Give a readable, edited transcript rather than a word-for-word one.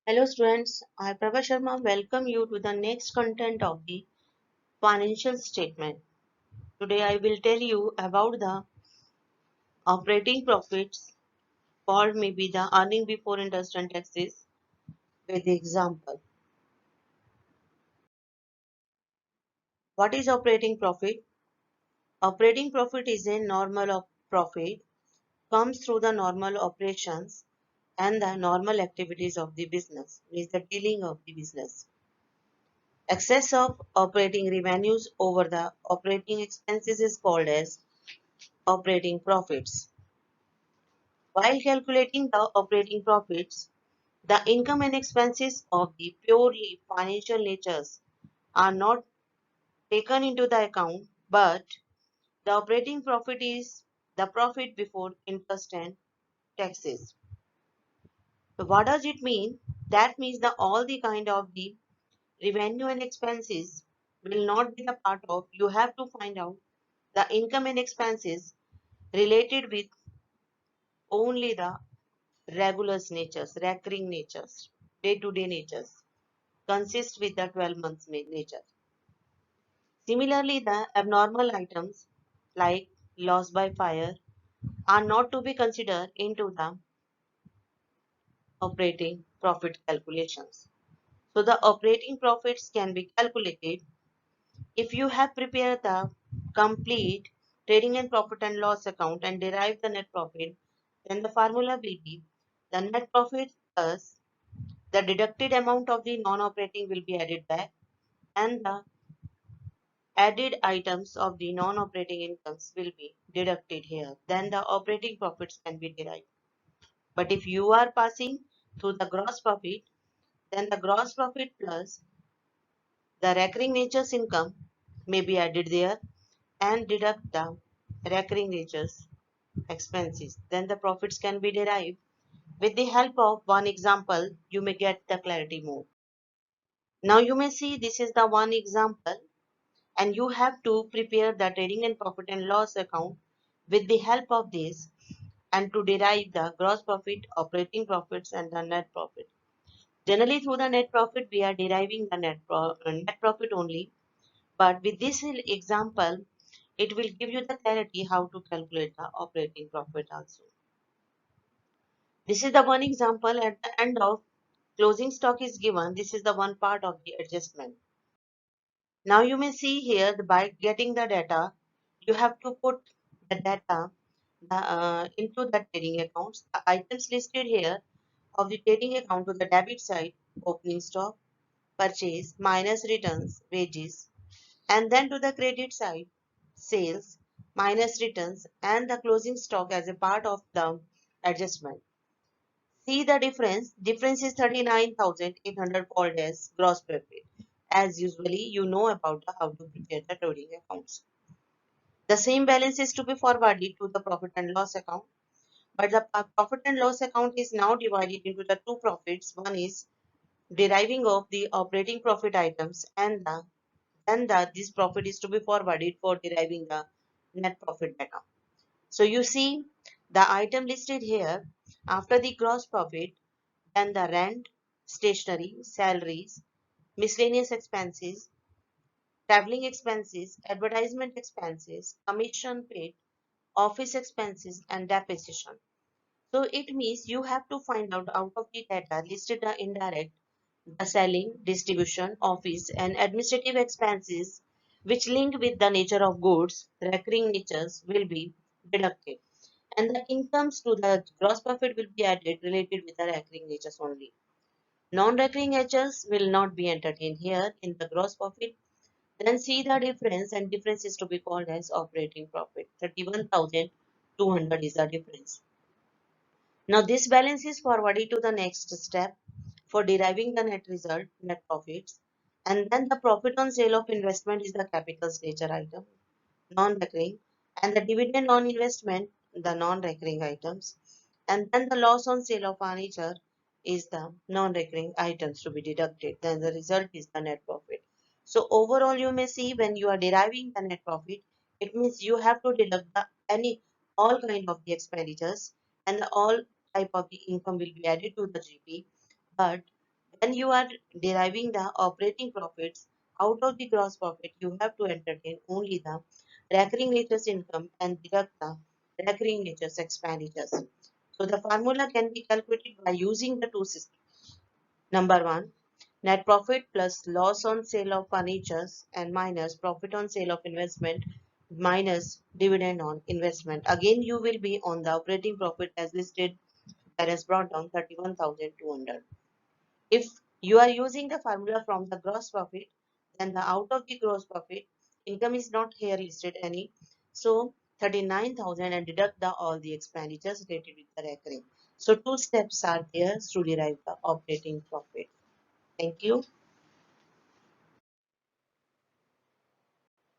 Hello students, I Prabha Sharma welcome you to the next content of the financial statement. Today I will tell you about the operating profits or maybe the earning before interest and taxes with the example. What is operating profit? Operating profit is a profit comes through the normal operations and the normal activities of the business, means the dealing of the business. Excess of operating revenues over the operating expenses is called as operating profits. While calculating the operating profits, the income and expenses of the purely financial natures are not taken into the account, but the operating profit is the profit before interest and taxes. So what does it mean? That means that all the kind of the revenue and expenses will not be the part of. You have to find out the income and expenses related with only the regular natures, recurring natures, day-to-day natures, consist with the 12 months nature. Similarly, the abnormal items like loss by fire are not to be considered into the operating profit calculations. So the operating profits can be calculated if you have prepared the complete trading and profit and loss account and derived the net profit, then the formula will be the net profit plus the deducted amount of the non-operating will be added back and the added items of the non-operating incomes will be deducted here. Then the operating profits can be derived. But if you are passing through the gross profit, then the gross profit plus the recurring nature's income may be added there and deduct the recurring nature's expenses. Then the profits can be derived. With the help of one example, you may get the clarity more. Now you may see this is the one example and you have to prepare the trading and profit and loss account with the help of this and to derive the gross profit, operating profits and the net profit. Generally through the net profit we are deriving the net profit only, but with this example it will give you the clarity how to calculate the operating profit also. This is the one example. At the end of closing stock is given. This is the one part of the adjustment. Now you may see here by getting the data, you have to put the data into the trading accounts. The items listed here of the trading account to the debit side, opening stock, purchase, minus returns, wages, and then to the credit side, sales, minus returns, and the closing stock as a part of the adjustment. See the difference. Difference is 39,800 called as gross profit. As usually you know about how to prepare the trading accounts. The same balance is to be forwarded to the profit and loss account. But the profit and loss account is now divided into the two profits. One is deriving of the operating profit items and this profit is to be forwarded for deriving the net profit data. So you see the item listed here after the gross profit, then the rent, stationery, salaries, miscellaneous expenses, traveling expenses, advertisement expenses, commission paid, office expenses, and depreciation. So it means you have to find out of the data listed the indirect, the selling, distribution, office, and administrative expenses which link with the nature of goods, recurring natures will be deducted. And the incomes to the gross profit will be added related with the recurring natures only. Non-recurring natures will not be entertained here in the gross profit. Then see the difference and difference is to be called as operating profit. 31,200 is the difference. Now this balance is forwarded to the next step for deriving the net result, net profits. And then the profit on sale of investment is the capital's nature item, non-recurring, and the dividend on investment, the non-recurring items. And then the loss on sale of furniture is the non-recurring items to be deducted. Then the result is the net profit. So overall, you may see when you are deriving the net profit, it means you have to deduct the any all kind of the expenditures and all type of the income will be added to the GP. But When you are deriving the operating profits out of the gross profit, you have to entertain only the recurring nature's income and deduct the recurring nature's expenditures. So the formula can be calculated by using the two systems. Number one, net profit plus loss on sale of furniture and minus profit on sale of investment minus dividend on investment. Again, you will be on the operating profit as listed, that is brought down 31,200. If you are using the formula from the gross profit, then the out of the gross profit, income is not here listed any. So 39,000 and deduct all the expenditures related with the recurring. So two steps are there to derive the operating profit. Thank you.